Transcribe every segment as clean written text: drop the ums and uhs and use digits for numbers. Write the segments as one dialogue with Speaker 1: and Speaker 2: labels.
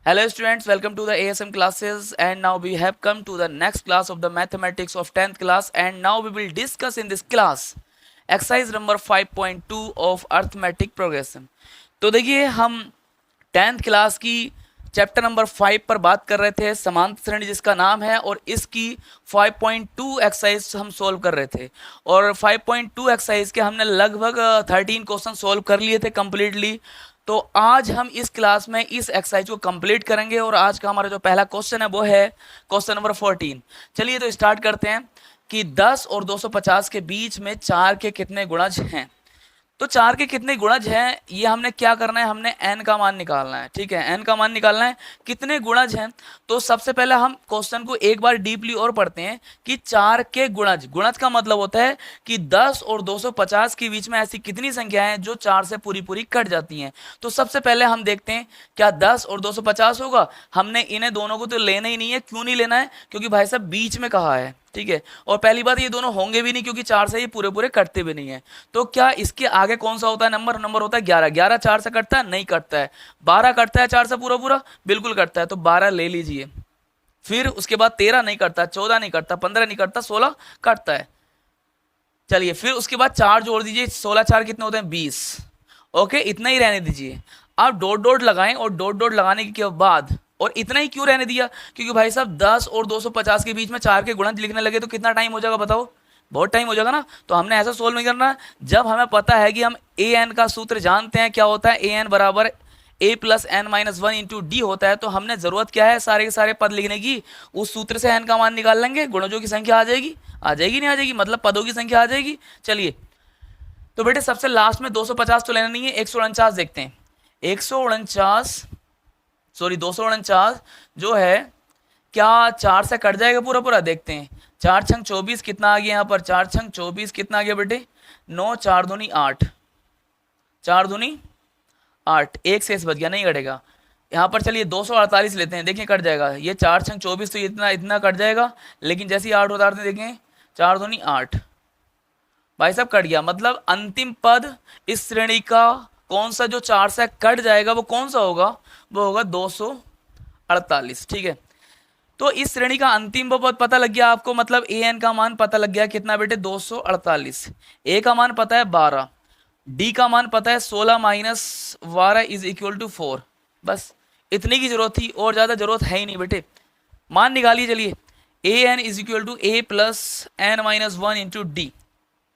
Speaker 1: Hello students, welcome to the ASM classes, and now we have come to the next class of the mathematics of 10th class, and now we will discuss in this class exercise number 5.2 of arithmetic progression. तो देखिए हम 10th class की chapter number 5 पर बात कर रहे थे, समांतर श्रेणी जिसका नाम है, और इसकी 5.2 एक्सरसाइज हम सोल्व कर रहे थे। और 5.2 एक्सरसाइज के हमने लगभग 13 क्वेश्चन सोल्व कर लिए थे कम्प्लीटली। तो आज हम इस क्लास में इस एक्सरसाइज को कंप्लीट करेंगे, और आज का हमारा जो पहला क्वेश्चन है वो है क्वेश्चन नंबर 14। चलिए तो स्टार्ट करते हैं कि 10 और 250 के बीच में 4 के कितने गुणज हैं। तो 4 के कितने गुणज हैं, ये हमने क्या करना है, हमने n का मान निकालना है। ठीक है, n का मान निकालना है, कितने गुणज हैं। तो सबसे पहले हम क्वेश्चन को एक बार डीपली और पढ़ते हैं कि 4 के गुणज, गुणज का मतलब होता है कि 10 और 250 के बीच में ऐसी कितनी संख्याएं हैं जो 4 से पूरी पूरी कट जाती हैं। तो सबसे पहले हम देखते हैं क्या 10 और 250 होगा। हमने इन्हें दोनों को तो लेना ही नहीं है। क्यों नहीं लेना है? क्योंकि भाई साहब बीच में कहा है। ठीक है, और पहली बात ये दोनों होंगे भी नहीं क्योंकि 4 से ये पूरे पूरे कटते भी नहीं है। तो क्या इसके आगे कौन सा होता है नंबर? नंबर होता है 11। 11 4 से कटता है? नहीं कटता है। 12 कटता है 4 से पूरा पूरा? बिल्कुल कटता है। तो 12 ले लीजिए। फिर उसके बाद 13 नहीं कटता, 14 नहीं कटता, 15 नहीं कटता, 16 कटता है। चलिए फिर उसके बाद 4 जोड़ दीजिए। 16 4 कितने होते हैं? 20। ओके, इतना ही रहने दीजिए। आप डॉट डॉट लगाएं, और डॉट डॉट लगाने के बाद, और इतना ही क्यों रहने दिया? क्योंकि भाई साहब 10 और 250 के बीच में 4 के गुणज लिखने लगे तो कितना टाइम हो जाएगा बताओ? बहुत टाइम हो जाएगा ना। तो हमने ऐसा सोल्व नहीं करना। जब हमें पता है कि हम ए एन का सूत्र जानते हैं, क्या होता है, ए एन बराबर a plus n minus one into d होता है। तो हमने जरूरत क्या है, सारे के सारे पद लिखने की। उस सूत्र से एन का मान निकाल लेंगे, गुणजों की संख्या आ जाएगी। आ जाएगी नहीं आ जाएगी? मतलब पदों की संख्या आ जाएगी। चलिए तो बेटे सबसे लास्ट में 250 तो लेना नहीं है, 149 देखते हैं। 149 सॉरी 249 जो है, क्या 4 से कट जाएगा पूरा पूरा? देखते हैं। 4 छंग 24 कितना आ गया यहाँ पर? 4 छंग 24 कितना आ गया बेटे? 9 4 दूनी 8, 4 दूनी 8, एक शेष बच गया, नहीं कटेगा यहाँ पर। चलिए 248 लेते हैं, देखें कट जाएगा। ये 4 छंग 24 तो इतना इतना कट जाएगा, लेकिन जैसे ही 8 उतारते देखें 4 दूनी 8, भाई साहब कट गया। मतलब अंतिम पद इस श्रेणी का कौन सा जो 4 से कट जाएगा वो कौन सा होगा? वो होगा 248। ठीक है, तो इस श्रेणी का अंतिम पद पता लग गया आपको। मतलब ए एन का मान पता लग गया कितना बेटे? 248। ए का मान पता है 12, डी का मान पता है 16 माइनस 12 इज इक्वल टू 4। बस इतनी की जरूरत थी, और ज्यादा जरूरत है ही नहीं बेटे। मान निकालिए। चलिए a n is equal to a plus n minus one into d.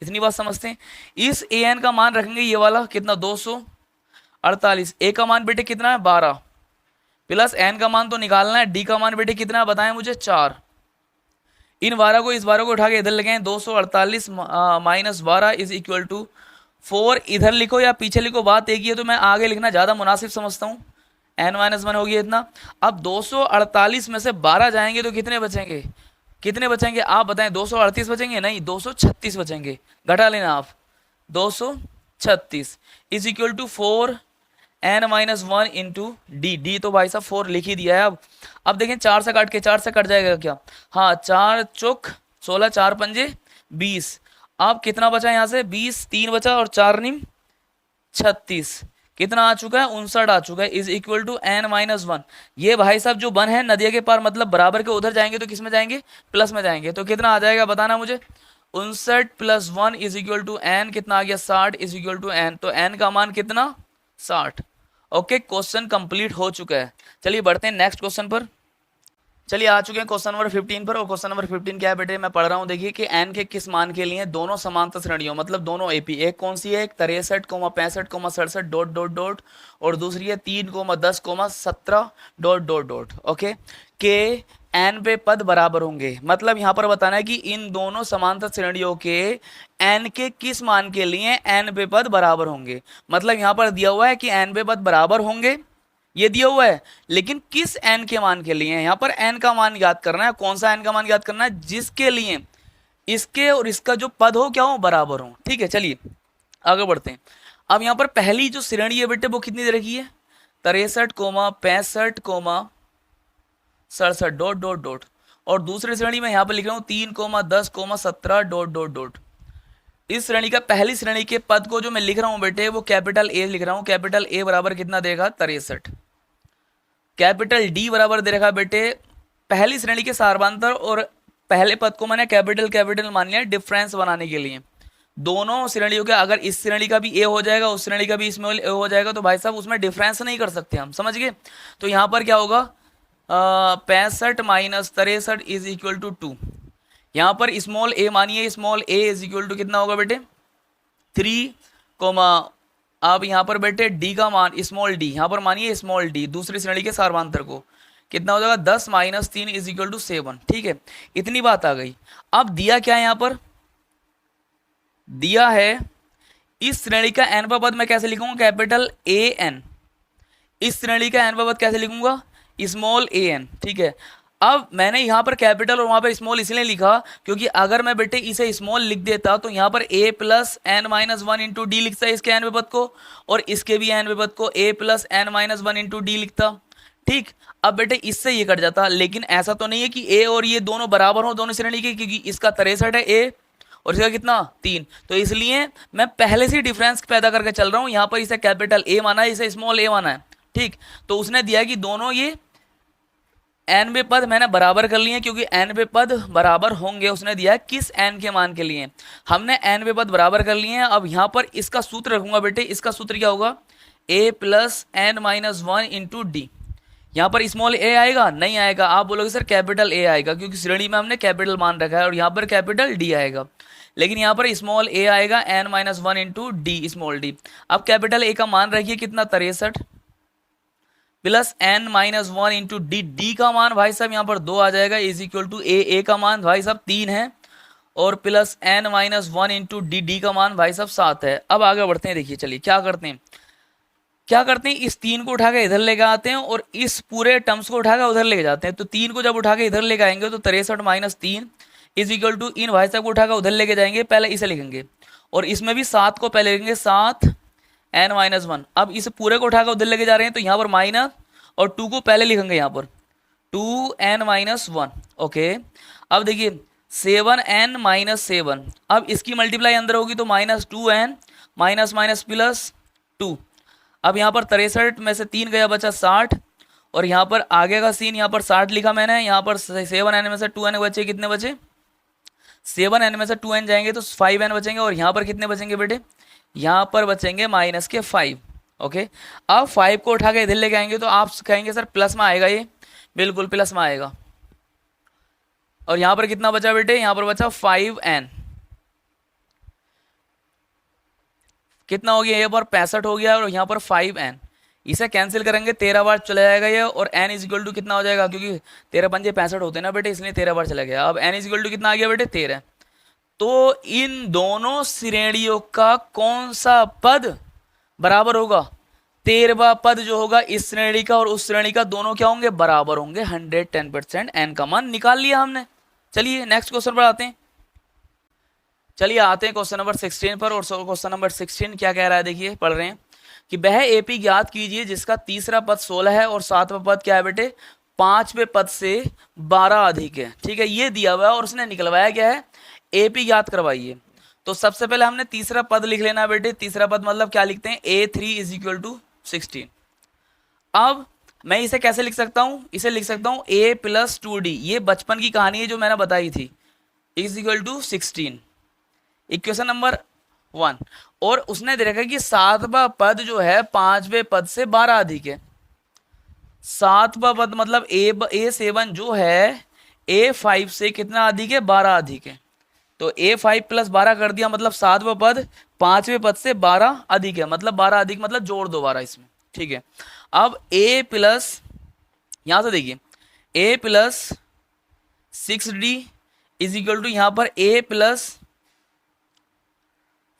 Speaker 1: इतनी बात समझते हैं। इस ए एन का मान रखेंगे ये वाला कितना? 248। ए का मान बेटे कितना है? 12 प्लस एन का मान तो निकालना है। डी का मान बेटे कितना है बताएं मुझे? 4। इन 12 को इस 12 को उठा के इधर लगे। 248 माइनस 12 इज इक्वल टू 4। इधर लिखो या पीछे लिखो, बात एक ही है। तो मैं आगे लिखना ज़्यादा मुनासिब समझता हूँ। एन माइनस वन हो गया इतना। अब 248 में से 12 जाएंगे तो कितने बचेंगे? कितने बचेंगे आप बताएं? 238 बचेंगे? नहीं, 236 बचेंगे। घटा लेना आप। 236 is equal to 4 n minus one into d. D तो भाई साहब 4 लिख ही दिया है। अब देखें 4 से काट के 4 से कट जाएगा क्या? हाँ, 4 चौक 16, 4 पंजे 20। अब कितना बचा यहाँ से? 20, 3 बचा, और 4 निम 36। कितना आ चुका है? 59 आ चुका है। Is equal to n minus one. ये भाई साहब जो वन है नदिया के पार, मतलब बराबर के उधर जाएंगे तो किस में जाएंगे? प्लस में जाएंगे। तो कितना आ जाएगा बताना मुझे? 59 plus 1 is equal to n कितना आ गया? 60 इज इक्वल टू एन। तो एन का मान कितना? 60। ओके, क्वेश्चन कंप्लीट हो चुका है। चलिए बढ़ते हैं नेक्स्ट क्वेश्चन पर। चलिए आ चुके हैं क्वेश्चन नंबर 15 पर। और क्वेश्चन नंबर 15 क्या है बेटे? मैं पढ़ रहा हूँ। देखिए कि n के किस मान के लिए दोनों समांतर श्रेणियों, मतलब दोनों एपी, एक कौन सी है? एक 63, 65, 67 डॉट डॉट डॉट, और दूसरी है 3, 10, 17 डॉट डॉट डॉट। ओके, के एन पे पद बराबर होंगे। मतलब यहाँ पर बताना है कि इन दोनों समांतर श्रेणियों के एन के किस मान के लिए एन पे पद बराबर होंगे। मतलब यहाँ पर दिया हुआ है कि एन पे पद बराबर होंगे, ये दिया हुआ है, लेकिन किस एन के मान के लिए? यहाँ पर एन का मान याद करना है। कौन सा एन का मान याद करना है? जिसके लिए इसके और इसका जो पद हो क्या हो? बराबर हो। ठीक है, चलिए आगे बढ़ते हैं। अब यहाँ पर पहली जो श्रेणी है बेटे वो कितनी दे रखी है? 63, 65, 67 डॉट डॉट डॉट, और दूसरी श्रेणी में यहाँ पर लिख रहा हूँ 3, 10, 17 डॉट डॉट डॉट। इस श्रेणी का पहली श्रेणी के पद को जो मैं लिख रहा हूं बेटे वो कैपिटल ए लिख रहा हूं। कैपिटल ए बराबर कितना देगा? 63। कैपिटल डी बराबर दे रखा है बेटे पहली श्रेणी के सार्वधातर, और पहले पद को मैंने कैपिटल कैपिटल मान लिया डिफरेंस बनाने के लिए। दोनों श्रेणियों के अगर इस श्रेणी का भी ए हो जाएगा, उस श्रेणी का भी स्मॉल ए हो जाएगा, तो भाई साहब उसमें डिफरेंस नहीं कर सकते हम, समझ गए। तो यहाँ पर क्या होगा, 65 माइनस 63 इज इक्वल टू 2। यहाँ पर स्मॉल ए मानिए, small a is equal to कितना होगा बेटे 3 कोमा, अब यहाँ पर बेटे डी का मान स्मॉल डी, यहाँ पर मानिए स्मॉल डी दूसरी श्रेणी के सार्वधातर को कितना हो जाएगा 10 माइनस 3 इज इक्वल टू 7। ठीक है, इतनी बात आ गई। अब दिया क्या है, यहाँ पर दिया है इस श्रेणी का एन पद मैं कैसे लिखूंगा, कैपिटल ए एन। इस श्रेणी का एन पद कैसे लिखूंगा, स्मॉल ए एन। ठीक है, अब मैंने यहाँ पर कैपिटल और वहां पर स्मॉल इसलिए लिखा क्योंकि अगर मैं बेटे इसे स्मॉल लिख देता तो यहाँ पर a plus n minus one into d लिखता है इसके एन पद को, और इसके भी एन पद को a plus n minus one into d लिखता। ठीक, अब बेटे इससे ये कट जाता, लेकिन ऐसा तो नहीं है कि ए और ये दोनों बराबर हो दोनों श्रेणी के, क्योंकि इसका 63 है ए और इसका कितना 3, तो इसलिए मैं पहले से डिफरेंस पैदा करके चल रहा हूं। यहाँ पर इसे कैपिटल ए माना है, इसे स्मॉल ए माना है। ठीक, तो उसने दिया कि दोनों ये एन वे पद मैंने बराबर कर लिए क्योंकि एन वे पद बराबर होंगे। उसने दिया किस एन के मान के लिए, हमने एन वे पद बराबर कर लिए हैं। अब यहाँ पर इसका सूत्र रखूंगा बेटे, इसका सूत्र क्या होगा, a plus n minus one into d. यहाँ पर स्मॉल ए आएगा, नहीं आएगा, आप बोलोगे सर कैपिटल ए आएगा क्योंकि श्रेणी में हमने कैपिटल मान रखा है, और यहाँ पर कैपिटल डी आएगा, लेकिन यहाँ पर स्मॉल ए आएगा n minus one into d small d. अब कैपिटल ए का मान रखिए कितना 63 plus n minus one into d, d का मान भाई साहब यहाँ पर 2 आ जाएगा इज इक्वल टू ए का मान भाई साहब 3 है, और plus n minus one into d, d का मान भाई साहब 7 है। अब आगे बढ़ते हैं, देखिए चलिए क्या करते हैं, इस 3 को उठा के इधर लेके आते हैं और इस पूरे टर्म्स को उठा के उधर लेके जाते हैं। तो 3 को जब उठा के इधर लेके आएंगे तो 63 माइनस 3 इज इक्वल टू, इन भाई साहब को उठा के उधर लेके जाएंगे, पहले इसे लिखेंगे, और इसमें भी 7 को पहले लिखेंगे 7 एन माइनस वन। अब इस पूरे को उठा के उधर लेके जा रहे हैं तो यहाँ पर माइनस, और 2 को पहले लिखेंगे यहाँ पर 2 एन माइनस वन। ओके, अब देखिए 7 एन माइनस 7, अब इसकी मल्टीप्लाई अंदर होगी तो minus 2 n minus minus plus 2। अब यहाँ पर 63 में से 3 गया बचा 60, और यहाँ पर आगे का सीन, यहाँ पर 60 लिखा मैंने, यहाँ पर 7 एन में से 2 एन बचे, कितने बचे 7 एन में से 2 एन जाएंगे तो 5 एन बचेंगे, और यहाँ पर कितने बचेंगे बेटे, यहाँ पर बचेंगे माइनस के 5। ओके, अब 5 को उठा के इधर लेके आएंगे तो आप कहेंगे सर प्लस में आएगा, ये बिल्कुल प्लस में आएगा, और यहाँ पर कितना बचा बेटे, यहाँ पर बचा 5 एन, कितना हो गया, यहाँ पर 65 हो गया, और यहाँ पर 5 एन, इसे कैंसिल करेंगे 13 बार चला जाएगा ये, और n इज इक्वल टू कितना हो जाएगा, क्योंकि 13 पंजे 65 होते हैं ना बेटे, इसलिए 13 बार चला गया। अब n इज इक्वल टू कितना आ गया बेटे 13। तो इन दोनों श्रेणियों का कौन सा पद बराबर होगा, 13वां पद जो होगा इस श्रेणी का और उस श्रेणी का, दोनों क्या होंगे, बराबर होंगे। 110% n का मान निकाल लिया हमने। चलिए नेक्स्ट क्वेश्चन पर आते हैं। चलिए आते हैं क्वेश्चन नंबर 16 पर, और क्वेश्चन नंबर 16 क्या कह रहा है, देखिए पढ़ रहे हैं कि वह एपी ज्ञात कीजिए जिसका तीसरा पद 16 है और 7वां पद क्या है बेटे 5वें पद से 12 अधिक है। ठीक है, ये दिया हुआ है और उसने निकलवाया क्या है, एपी ज्ञात करवाइए। तो सबसे पहले हमने तीसरा पद लिख लेना बेटे, तीसरा पद मतलब क्या लिखते हैं, A3 इज इक्वल टू 16। अब मैं इसे कैसे लिख सकता हूं, इसे लिख सकता हूं a प्लस 2d, ये बचपन की कहानी है जो मैंने बताई थी, is equal to 16, equation number 1। और उसने दे रखा कि 7वां पद जो है 5वें पद से 12 अधिक है। 7वां पद मतलब A7 जो है A5 से कितना अधिक है, 12 अधिक है। तो A5 प्लस 12 कर दिया, मतलब 7वां पद 5वें पद से 12 अधिक है, मतलब 12 अधिक मतलब जोड़ दो 12 इसमें। ठीक है, अब A प्लस, यहां से देखिए A plus 6D is equal to यहाँ पर A प्लस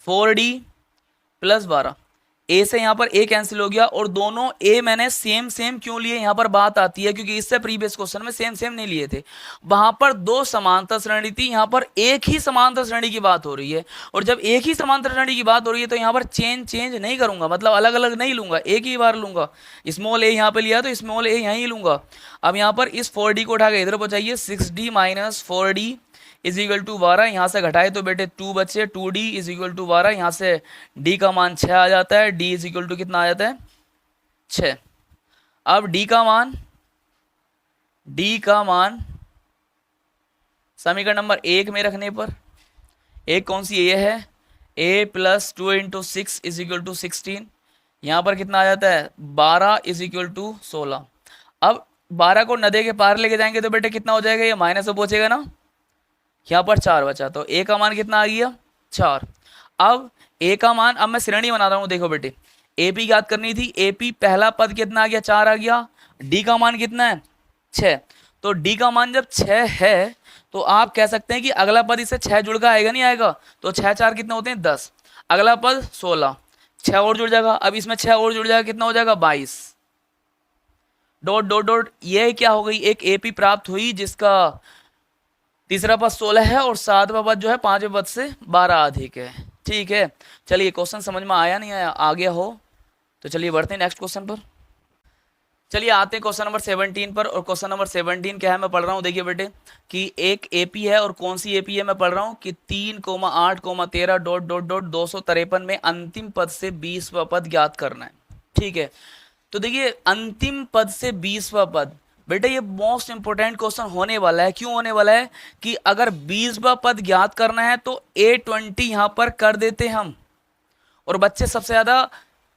Speaker 1: 4D प्लस 12। ए से यहाँ पर ए कैंसिल हो गया, और दोनों ए मैंने सेम सेम क्यों लिए, यहाँ पर बात आती है क्योंकि इससे प्रीवियस क्वेश्चन में सेम सेम नहीं लिए थे, वहां पर 2 समांतर श्रेणी थी, यहाँ पर एक ही समांतर श्रेणी की बात हो रही है। और जब एक ही समांतर श्रेणी की बात हो रही है तो यहाँ पर चेंज नहीं करूंगा, मतलब अलग अलग नहीं लूंगा, एक ही बार लूंगा। स्मॉल ए यहाँ पे लिया तो स्मॉल ए यहीं लूंगा। अब यहाँ पर इस 4D को उठा के इधर पहुंचाइए, 6D minus 4D is equal to 12, यहाँ से घटाए तो बेटे 2 बचे, 2D इज इक्वल टू 12, यहाँ से D का मान 6 आ जाता है, D इज इक्वल टू कितना आ जाता है 6। अब D का मान डी का मान समीकरण नंबर 1 में रखने पर, एक कौन सी ए है, a plus 2 × 6 is equal to 16, यहाँ पर कितना आ जाता है 12 इज इक्वल टू 16। अब 12 को नदे के पार लेके जाएंगे तो बेटे कितना हो जाएगा, ये माइनस में पहुंचेगा ना, यहाँ पर 4 बचा, तो ए का मान कितना आ गया 4। अब ए का मान, अब मैं श्रेणी बना रहा हूँ, देखो बेटे ए पी याद करनी थी, ए पी पहला पद कितना आ गया 4 आ गया, डी का मान कितना है 6, तो डी का मान जब 6 है तो आप कह सकते हैं कि अगला पद इससे 6 जुड़ कर आएगा, नहीं आएगा, तो 6 4 कितने होते हैं 10, अगला पद 16, 6 और जुड़ जाएगा, अब इसमें 6 और जुड़ जाएगा, कितना हो जाएगा 22, डॉट डॉट डॉट, ये क्या हो गई, एक एपी प्राप्त हुई जिसका तीसरा पद 16 है और सातवां पद जो है पांचवें पद से 12 अधिक है। ठीक है, चलिए क्वेश्चन समझ में आया नहीं आया, आ गया हो तो चलिए बढ़ते हैं नेक्स्ट क्वेश्चन पर। चलिए आते हैं क्वेश्चन नंबर 17 पर, और क्वेश्चन नंबर 17 क्या है मैं पढ़ रहा हूँ, देखिए बेटे कि एक एपी है, और कौन सी एपी है मैं पढ़ रहा हूँ कि 3,8,13 डॉट डॉट डॉट 253 में अंतिम पद से 20वां पद ज्ञात करना है। ठीक है, तो देखिए अंतिम पद से 20वां पद, बेटा ये मोस्ट इंपोर्टेंट क्वेश्चन होने वाला है। क्यों होने वाला है कि अगर 20वां पद ज्ञात करना है तो A20 यहां पर कर देते हम, और बच्चे सबसे ज्यादा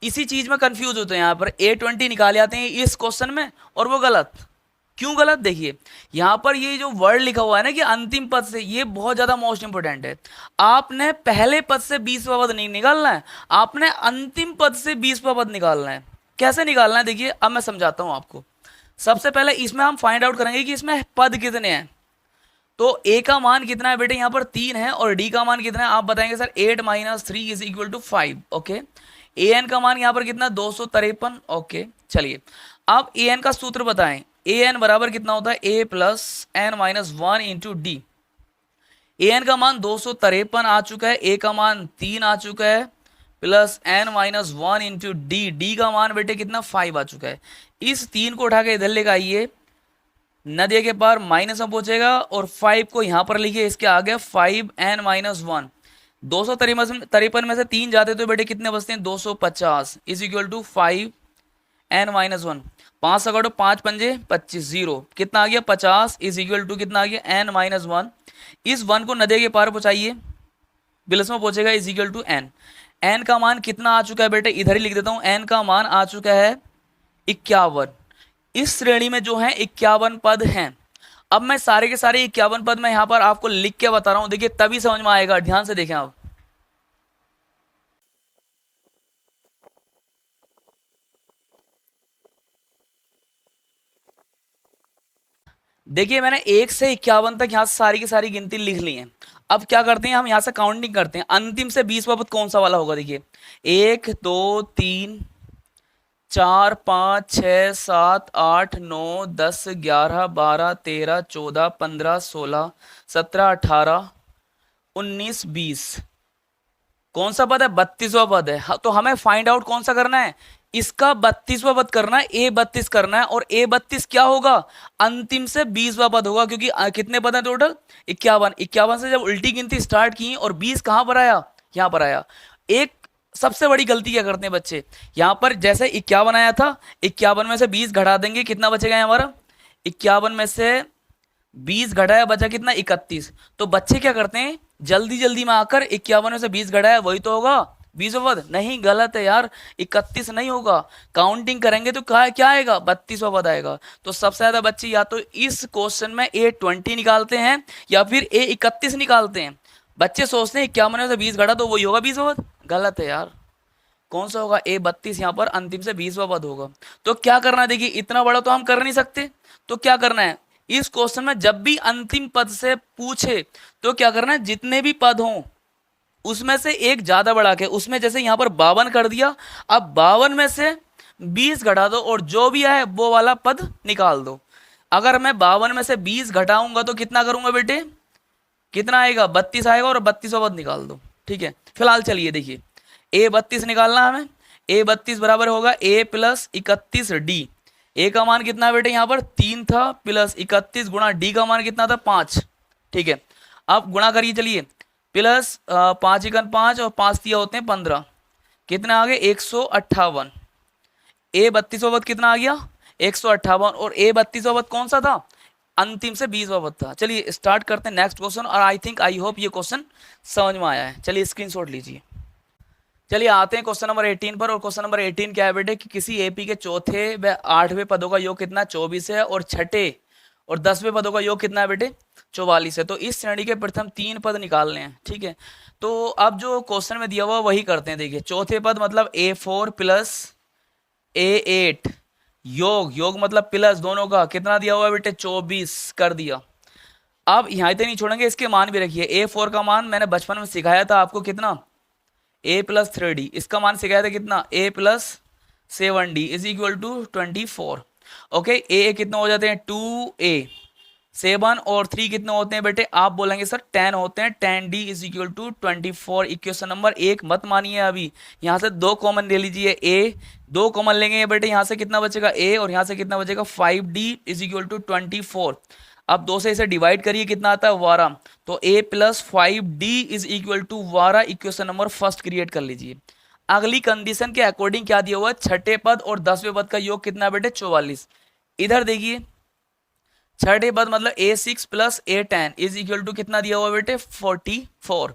Speaker 1: इसी चीज में कंफ्यूज होते हैं, यहां पर A20 निकाले आते हैं इस क्वेश्चन में, और वो गलत। क्यों गलत, देखिए यहां पर ये जो वर्ड लिखा हुआ है ना कि अंतिम पद से, ये बहुत ज्यादा मोस्ट इंपोर्टेंट है। आपने पहले पद से 20वां पद नहीं निकालना है, आपने अंतिम पद से 20वां पद निकालना है। कैसे निकालना है, देखिए अब मैं समझाता हूं आपको। सबसे पहले इसमें हम फाइंड आउट करेंगे कि इसमें पद कितने हैं। तो ए का मान कितना है बेटे, यहाँ पर 3 है, और डी का मान कितना है, आप बताएंगे sir 8 - 3 is equal to 5। Okay, a n का मान यहाँ पर कितना 253। ओके, चलिए अब ए एन का सूत्र बताएं। ए एन बराबर कितना होता है, a plus n minus 1 into d. A n का मान 253 आ चुका है, ए का मान 3 आ चुका है, plus n minus 1 into d, d का मान बेटे कितना 5 आ चुका है। इस 3 को उठा के इधर लेकर आइए, नदिया के पार माइनस में पहुंचेगा, और 5 को यहां पर लिखिए, इसके आगे 5n-1। 253 में से 3 जाते तो बेटे कितने बचते हैं 250 इज इक्वल टू 5n-1। 5 से काटो, 5 पंजे 25, 0 कितना आ गया 50 इज इक्वल टू कितना आ गया n-1। इस 1 को नदिया के पार पहुंचाइए, प्लस में पहुंचेगा is equal to n। n का मान कितना आ चुका है बेटे, इधर ही लिख देता हूं, n का मान आ चुका है 51। इस श्रेणी में जो है 51 पद हैं। अब मैं सारे के सारे 51 पद में यहां पर आपको लिख के बता रहा हूं, देखिए तभी समझ में आएगा, ध्यान से देखें आप। देखिए मैंने 1 से 51 तक यहां से सारी की सारी गिनती लिख ली है। अब क्या करते हैं, हम यहां से काउंटिंग करते हैं, अंतिम से 20वां पद कौन सा वाला होगा। देखिए 1 2 3 4 5 6 7 8 9 10 11 12 13 14 15 16 17 18 19 20, कौन सा पद है 32वां पद है। तो हमें फाइंड आउट कौन सा करना है, इसका 32वां पद करना है, A32 करना है, और A32 क्या होगा, अंतिम से 20वां पद होगा, क्योंकि कितने पद हैं टोटल 51। 51 से जब उल्टी गिनती स्टार्ट की और 20 कहां पर आया, यहां पर आया। एक सबसे बड़ी गलती क्या करते हैं बच्चे, यहां पर जैसे 51 आया था, 51 में से 20 घटा देंगे, कितना बचेगा हमारा 51 में से 20 घटाया बचा कितना 31। तो बच्चे क्या करते हैं, जल्दी जल्दी में आकर 51 में से 20 घटाया वही तो होगा 20वां पद, नहीं गलत है यार, 31 नहीं होगा। काउंटिंग करेंगे तो क्या आएगा 32वां पद आएगा। तो सबसे ज्यादा बच्चे या तो इस क्वेश्चन में A20 निकालते हैं या फिर A31 निकालते हैं। बच्चे सोचते हैं 51 में से 20 घटा तो वही होगा 20वां पद, गलत है यार। कौन सा होगा A32, यहाँ पर अंतिम से 20वां पद होगा। तो क्या करना है, देखिए इतना बड़ा तो हम कर नहीं सकते, तो क्या करना है, इस क्वेश्चन में जब भी अंतिम पद से पूछे तो क्या करना है, जितने भी पद हों उसमें से एक ज्यादा बढ़ा के, उसमें जैसे यहां पर 52 कर दिया, अब 52 में से 20 घटा दो और जो भी आए वो वाला पद निकाल दो। अगर मैं 52 में से 20 घटाऊंगा तो कितना करूंगा बेटे, कितना आएगा 32 आएगा, और 32वां पद निकाल दो। ठीक है, फिलहाल चलिए देखिए A32 निकालना हमें। A32 बराबर होगा A प्लस 31 डी। ए का मान कितना है बेटे, यहाँ पर 3 था, प्लस 31 गुणा डी का मान कितना था 5। ठीक है, अब गुणा करिए, चलिए प्लस 5 × 5 और 5 दिया होते हैं 15, कितना आ गए 158। A32वां पद कितना आ गया 158, और A32वां पद कौन सा था अंतिम से 20वां पद था। चलिए स्टार्ट करते हैं नेक्स्ट क्वेश्चन, और आई होप ये क्वेश्चन समझ में आया है। चलिए स्क्रीनशॉट लीजिए। चलिए आते हैं क्वेश्चन नंबर 18 पर। और क्वेश्चन नंबर 18 क्या है बेटे कि किसी एपी के चौथे व 8वें पदों का योग कितना 24 है, और छठे और 10वें पदों का योग कितना है बेटे 44 है। तो इस श्रेणी के प्रथम 3 पद निकालने हैं। ठीक है, तो अब जो क्वेश्चन में दिया हुआ वही करते हैं। देखिए चौथे पद मतलब A4 प्लस A8 योग मतलब प्लस दोनों का कितना दिया हुआ है बेटे 24 कर दिया। अब यहाँ इतने नहीं छोड़ेंगे, इसके मान भी रखिए। A4 का मान मैंने बचपन में सिखाया था आपको कितना A+3D, इसका मान सिखाया था कितना A+7D is equal to 24। Okay, a कितना हो जाते हैं 2A, 7 और 3 कितने होते हैं बेटे, आप बोलेंगे सर 10 होते हैं। 10D is equal to 24। Equation number 1 मत मानिए, अभी यहाँ से 2 कॉमन ले लीजिए। A 2 कॉमन लेंगे बेटे, यहाँ से कितना बचेगा A, और यहाँ से कितना बचेगा 5D इज इक्वल टू 24। अब 2 से इसे डिवाइड करिए, कितना आता है 12। तो A+5D is equal to 12। Equation number first create कर लीजिए। अगली कंडीशन के अकॉर्डिंग क्या दिया हुआ है, छठे पद और 10वें पद का योग कितना बेटे 44। इधर देखिए छठे पद मतलब A6 plus A10 is equal to कितना दिया हुआ है बेटे 44।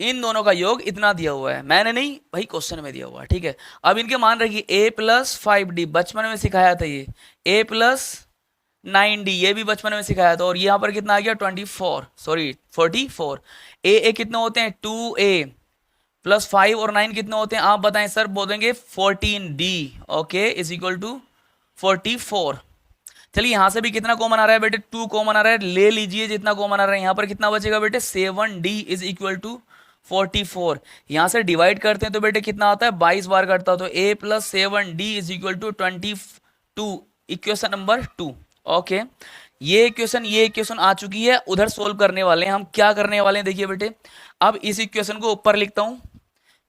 Speaker 1: इन दोनों का योग इतना दिया हुआ है, मैंने नहीं भाई क्वेश्चन में दिया हुआ है। ठीक है, अब इनके मान रखिए A+5D, बचपन में सिखाया था ये। A+9D ये भी बचपन में सिखाया था। और यहाँ पर कितना आ गया 44। ए कितने होते हैं 2A प्लस 5 और 9 कितने होते हैं आप बताएं सर, बोलेंगे 14D। Okay is equal to 44। चलिए यहाँ से भी कितना कॉमन आ रहा है बेटे 2 कॉमन आ रहा है, ले लीजिए जितना कॉमन आ रहा है। यहाँ पर कितना बचेगा बेटे 7D इज इक्वल टू 44। यहाँ से डिवाइड करते हैं तो बेटे कितना आता है 22 बार करता है। तो A+7D is equal to 22। Equation number 2। Okay, ये इक्वेशन आ चुकी है। उधर सोल्व करने वाले हैं हम, क्या करने वाले हैं देखिए बेटे। अब इस इक्वेशन को ऊपर लिखता हूं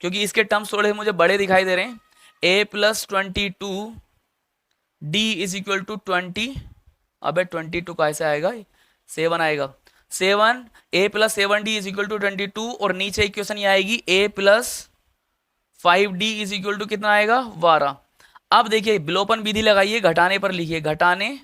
Speaker 1: क्योंकि इसके टर्म्स थोड़े मुझे बड़े दिखाई दे रहे हैं। A+22D is equal to 20। अब 22 कैसे आएगा 7 आएगा 7। A+7D is equal to 22। और नीचे इक्वेशन ये आएगी A+5D इज इक्वल टू कितना आएगा 12। अब देखिए विलोपन विधि लगाइए, घटाने पर लिखिए। घटाने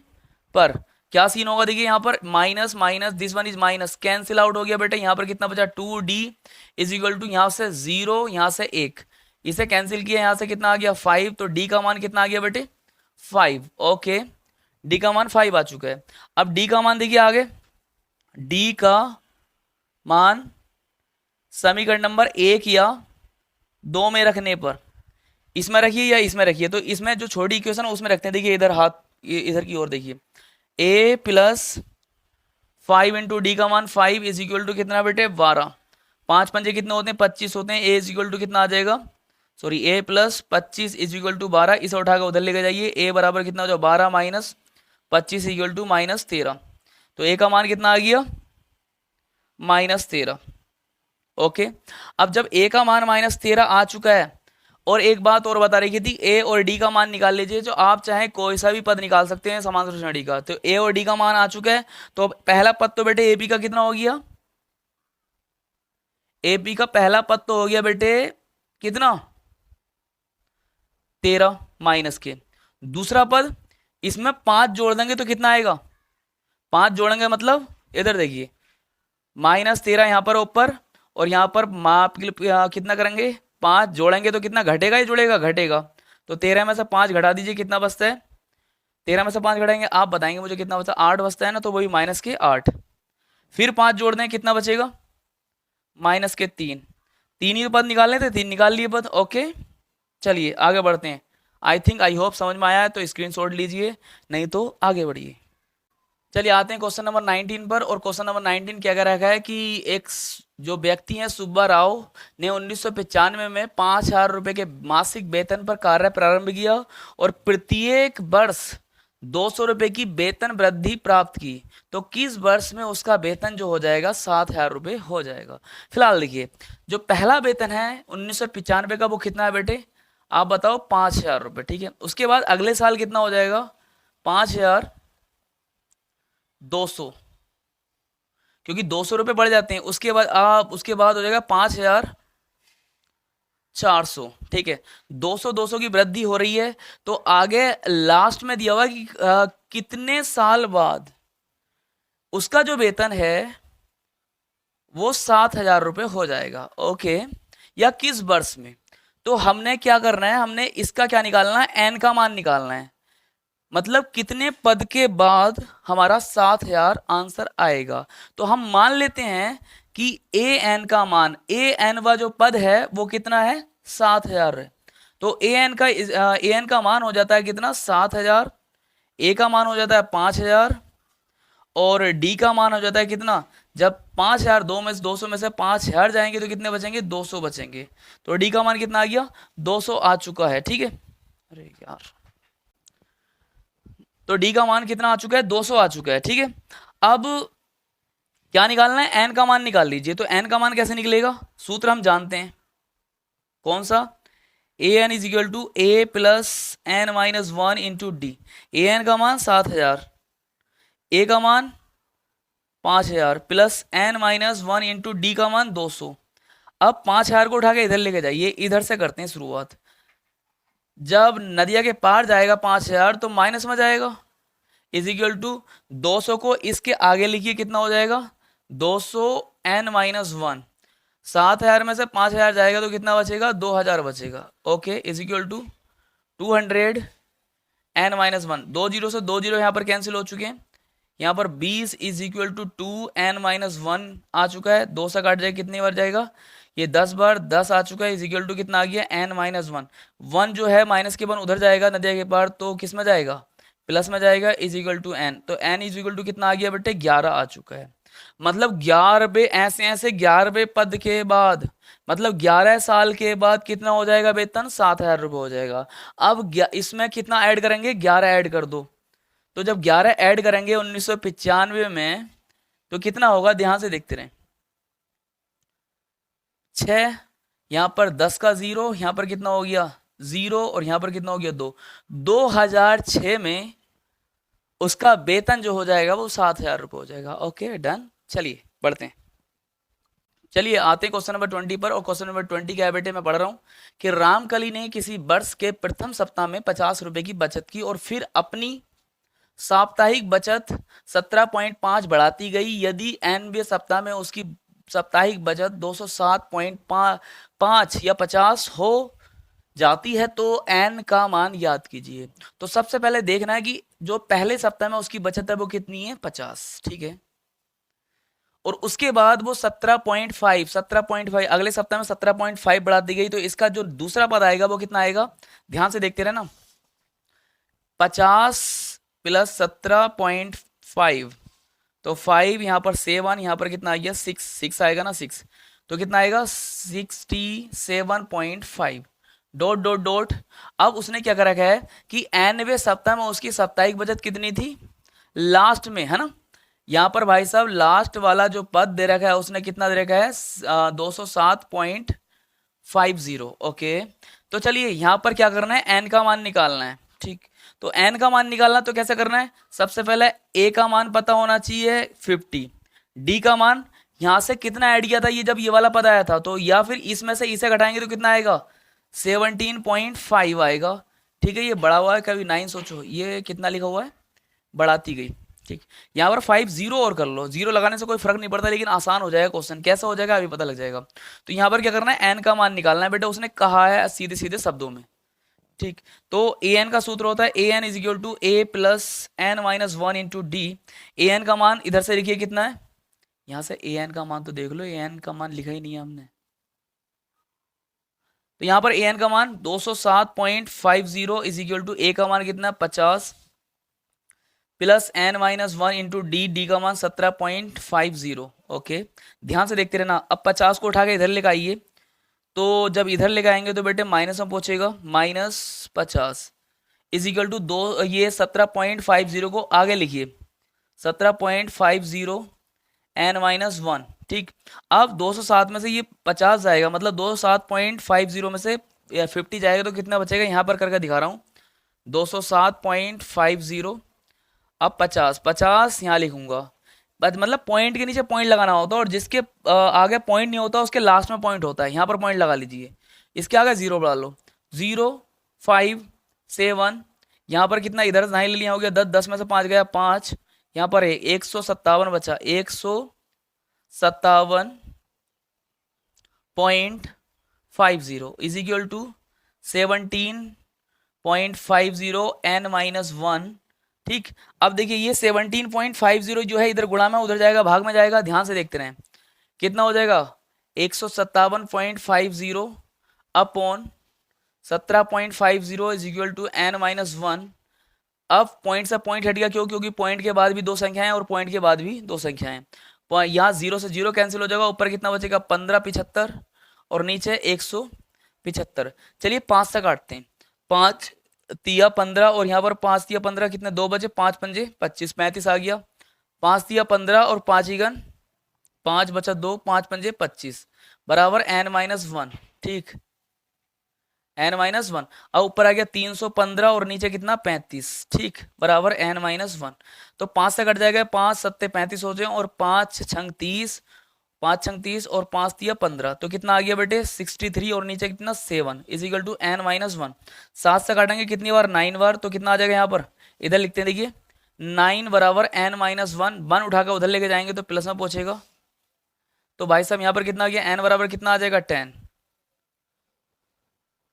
Speaker 1: पर क्या सीन होगा देखिए, यहाँ पर minus minus this one is minus, cancel out हो गया बेटे। यहाँ पर कितना बचा 2D इज इक्वल टू यहाँ से 0 यहाँ से 1, इसे कैंसिल किया, यहाँ से कितना आ गया 5। तो D का मान कितना आ गया बेटे 5। ओके, D का मान 5 आ चुका है। अब D का मान देखिए आगे, D का मान समीकरण नंबर 1 या 2 में रखने पर, इसमें रखिए या इसमें रखिए। तो इसमें जो छोटी इक्वेशन है उसमें रखते हैं। देखिए इधर हाथ इधर की ओर देखिए, A+5 इंटू डी का मान 5 इज इक्वल टू कितना बेटे 12। 5 पंजे कितने होते हैं 25 होते हैं। A इज इक्वल टू कितना आ जाएगा, sorry A+25 is equal to 12। इसे उठाकर उधर लेके जाइए। A बराबर कितना हो जाए 12 माइनस 25 इक्वल टू -13। तो A का मान कितना आ गया -13। ओके, अब जब A का मान -13 आ चुका है, और एक बात और बता रही थी, A और D का मान निकाल लीजिए। जो आप चाहे कोई सा भी पद निकाल सकते हैं समांतर श्रेणी का। तो A और D का मान आ चुका है। तो पहला पद तो बेटे AP का कितना हो गया, AP का पहला पद तो हो गया बेटे कितना 13 माइनस के। दूसरा पद इसमें 5 जोड़ देंगे तो कितना आएगा, 5 जोड़ेंगे मतलब इधर देखिए -13 यहाँ पर ऊपर, और यहाँ पर माप कितना करेंगे 5 जोड़ेंगे तो कितना घटेगा ही जुड़ेगा घटेगा। तो 13 में से 5 घटा दीजिए, कितना बचता है 13 में से 5 घटाएंगे आप बताएंगे मुझे कितना बचता है, 8 बचता है ना। तो वही -8। फिर 5 जोड़ दें कितना बचेगा -3। 3 ही पद निकालने थे, 3 निकाल लिए पद। ओके चलिए आगे बढ़ते हैं। आई होप समझ में आया है तो स्क्रीनशॉट लीजिए, नहीं तो आगे बढ़िए। चलिए आते हैं क्वेश्चन नंबर 19 पर। और क्वेश्चन नंबर 19 क्या कह रखा है कि एक जो व्यक्ति हैं सुब्बा राव ने 1995 में 5,000 रुपये के मासिक वेतन पर कार्य प्रारंभ किया और प्रत्येक वर्ष 200 रुपये की वेतन वृद्धि प्राप्त की। तो किस वर्ष में उसका वेतन जो हो जाएगा 7,000 रुपये हो जाएगा। फिलहाल देखिए जो पहला वेतन है 1995 का वो कितना है बेटे आप बताओ 5,000 रुपये। ठीक है, उसके बाद अगले साल कितना हो जाएगा 5,200, क्योंकि 200 रुपये बढ़ जाते हैं। उसके बाद हो जाएगा 5,400। ठीक है, 200 की वृद्धि हो रही है। तो आगे लास्ट में दिया हुआ कि कितने साल बाद उसका जो वेतन है वो 7,000 रुपये हो जाएगा। ओके, या किस वर्ष में? तो हमने क्या करना है, हमने इसका क्या निकालना है, एन का मान निकालना है। मतलब कितने पद के बाद हमारा 7,000 आंसर आएगा। तो हम मान लेते हैं कि ए एन का मान, ए एन वा जो पद है वो कितना है, 7,000 है। तो ए एन का मान हो जाता है कितना, 7,000। ए का मान हो जाता है 5,000 और डी का मान हो जाता है कितना, जब 5,000 200 में से 5,000 जाएंगे तो कितने बचेंगे, 200 बचेंगे। तो डी का मान कितना आ गया, 200 आ चुका है। ठीक है, अरे यार, तो डी का मान कितना आ चुका है, 200 आ चुका है। ठीक है, अब क्या निकालना है, एन का मान निकाल लीजिए। तो एन का मान कैसे निकलेगा, सूत्र हम जानते हैं, कौन सा, a n is equal to a plus n minus one into d. A n का मान 7,000, ए का मान 5,000 plus n minus one into d का मान 200। अब 5,000 को उठा के इधर लेके जाइए, इधर से करते हैं शुरुआत। जब नदिया के पार जाएगा 5,000 तो माइनस में जाएगा, इज इक्वल टू 200 को इसके आगे लिखिए, कितना हो जाएगा, 200 एन माइनस वन। 7,000 में से 5,000 जाएगा तो कितना बचेगा, 2,000 बचेगा। Okay, is equal to 200 n minus one. 2 zero से 2 जीरो यहाँ पर कैंसिल हो चुके हैं। यहाँ पर 20 is equal to 2 n minus one आ चुका है। 2 से काट जाए कितनी बार जाएगा, ये 10 बार 10 आ चुका है। इज इक्वल टू कितना आ गया, एन माइनस वन। वन जो है माइनस के वन उधर जाएगा नदिया के पार, तो किस में जाएगा, प्लस में जाएगा। इज इक्वल टू एन, तो एन इज इक्वल टू कितना आ गया बेटे, 11 आ चुका है। मतलब 11वें, ऐसे ऐसे 11वें पद के बाद, मतलब 11 साल के बाद कितना हो जाएगा वेतन, 7,000 रुपये हो जाएगा। अब इसमें कितना ऐड करेंगे, 11 ऐड कर दो। तो जब 11 ऐड करेंगे 1995 में तो कितना होगा, ध्यान से देखते रहें। 6, यहाँ पर 10 का 0, यहाँ पर कितना हो गया 0 और यहाँ पर कितना हो गया 2। 2006 में उसका वेतन जो हो जाएगा वो 7,000 रुपये हो जाएगा। ओके डन, चलिए बढ़ते हैं। चलिए आते हैं क्वेश्चन नंबर 20 पर। और क्वेश्चन नंबर 20 क्या है बेटे, मैं पढ़ रहा हूँ कि रामकली ने किसी वर्ष के प्रथम सप्ताह में 50 रुपए की बचत की और फिर अपनी साप्ताहिक बचत 17.5 बढ़ाती गई। यदि nवें सप्ताह में उसकी साप्ताहिक बचत 207.5 या 50 हो जाती है तो n का मान याद कीजिए। तो सबसे पहले देखना है कि जो पहले सप्ताह में उसकी बचत है वो कितनी है, 50। ठीक है, और उसके बाद वो 17.5 अगले सप्ताह में 17.5 बढ़ा दी गई। तो इसका जो दूसरा पद आएगा वो कितना आएगा, ध्यान से देखते रहना, 50 प्लस 17.5, तो 5 यहाँ पर 7, यहाँ पर कितना आ गया 6 आएगा ना, 6, तो कितना आएगा 67.5 डॉट डॉट डॉट। अब उसने क्या कर रखा है कि nवें सप्ताह में उसकी साप्ताहिक बचत कितनी थी, लास्ट में, है ना। यहाँ पर भाई साहब लास्ट वाला जो पद दे रखा है उसने कितना दे रखा है, 207.50। ओके, तो चलिए यहाँ पर क्या करना है, एन का मान निकालना है। ठीक, तो एन का मान निकालना तो कैसे करना है, सबसे पहले ए का मान पता होना चाहिए 50, डी का मान यहाँ से कितना ऐड किया था ये जब ये वाला पद आया था, तो या फिर इसमें से इसे घटाएंगे तो कितना आएगा 17.5 आएगा। ठीक है, ये बढ़ा हुआ है, कभी 9 सोचो, ये कितना लिखा हुआ है, बढ़ाती गई। ठीक, यहाँ पर 5 0 और कर लो, 0 लगाने से कोई फर्क नहीं पड़ता, लेकिन आसान हो जाएगा क्वेश्चन, कैसा हो जाएगा अभी पता लग जाएगा। तो यहाँ पर क्या करना है, एन का मान निकालना है बेटा, उसने कहा है सीधे सीधे शब्दों में। ठीक, तो ए एन का सूत्र होता है a n is equal to a plus n minus one into d. A n का मान इधर से लिखिए कितना है, यहाँ से ए एन का मान तो देख लो, ए एन का मान लिखा ही नहीं है हमने। तो यहाँ पर ए एन का मान 207.50 इज इक्वल टू ए का मान कितना 50 plus n minus one into d, d का मान 17.50। ओके, ध्यान से देखते रहना। अब 50 को उठा के इधर लेकर आइए, तो जब इधर लेकर आएंगे तो बेटे माइनस में पहुंचेगा, -50 इज इक्वल टू 2, ये 17.50 को आगे लिखिए, 17.50 एन माइनस वन। ठीक, अब 207 में से ये 50 जाएगा, मतलब 207.50 में से 50 जाएगा तो कितना बचेगा, यहाँ पर करके दिखा रहा हूँ, 207.50। अब 50 यहाँ लिखूंगा, बस मतलब पॉइंट के नीचे पॉइंट लगाना होता है, और जिसके आगे पॉइंट नहीं होता उसके लास्ट में पॉइंट होता है, यहाँ पर पॉइंट लगा लीजिए, इसके आगे 0 बढ़ा लो, 0 5 7, यहाँ पर कितना इधर 9 ले लिया हो गया 10, 10 में से 5 गया 5, यहाँ पर है 157 बचा, 157.50 इज इक्वल टू 17.50 n-1। ठीक, अब देखिए ये 17.50 जो है इधर गुणा में, उधर जाएगा भाग में जाएगा, ध्यान से देखते रहें कितना हो जाएगा 157.50 upon 17.50 is equal to n-1। अब पॉइंट से पॉइंट हट गया, क्यों? क्योंकि पॉइंट के बाद भी दो संख्याएं और पॉइंट के बाद भी दो संख्याएं। यहाँ 0 से 0 कैंसिल हो जाएगा, ऊपर कितना बचेगा 1575 और नीचे 175। चलिए 5 से काटते हैं, 5 तिया 15 और यहाँ पर 5 तिया 15 कितने, 2 बचे, 5 पंजे 25, 35 आ गया। 5 तिया 15 और 5 इगन 5 बचा 2, 5 पंजे 25 बराबर n-1। ठीक, n-1। अब ऊपर आ गया 315 और नीचे कितना 35। ठीक, बराबर n-1। तो 5 से कट जाएगा, 5 सत्ते 35 हो जाए और 5 छंग 30, 5 छंग 30 और 5 तिया 15, तो कितना आ गया बेटे 63 और नीचे कितना 7 इज इक्वल टू n-1। 7 से काटेंगे कितनी बार 9 बार, तो कितना आ जाएगा यहाँ पर, इधर लिखते हैं देखिए 9 बराबर n-1। 1 उठाकर उधर लेके जाएंगे तो प्लस में पहुंचेगा, तो भाई साहब यहाँ पर कितना आ गया n बराबर कितना आ जाएगा 10।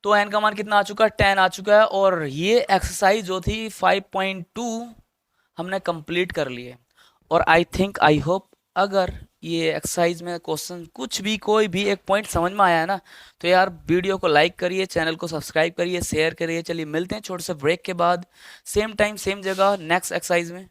Speaker 1: तो n का मान कितना आ चुका है 10 आ चुका है। और ये एक्सरसाइज जो थी 5.2 हमने कंप्लीट कर ली है। और आई थिंक आई होप अगर ये एक्सरसाइज में क्वेश्चन कुछ भी कोई भी एक पॉइंट समझ में आया है ना, तो यार वीडियो को लाइक करिए, चैनल को सब्सक्राइब करिए, शेयर करिए। चलिए मिलते हैं छोटे से ब्रेक के बाद, सेम टाइम सेम जगह नेक्स्ट एक्सरसाइज में।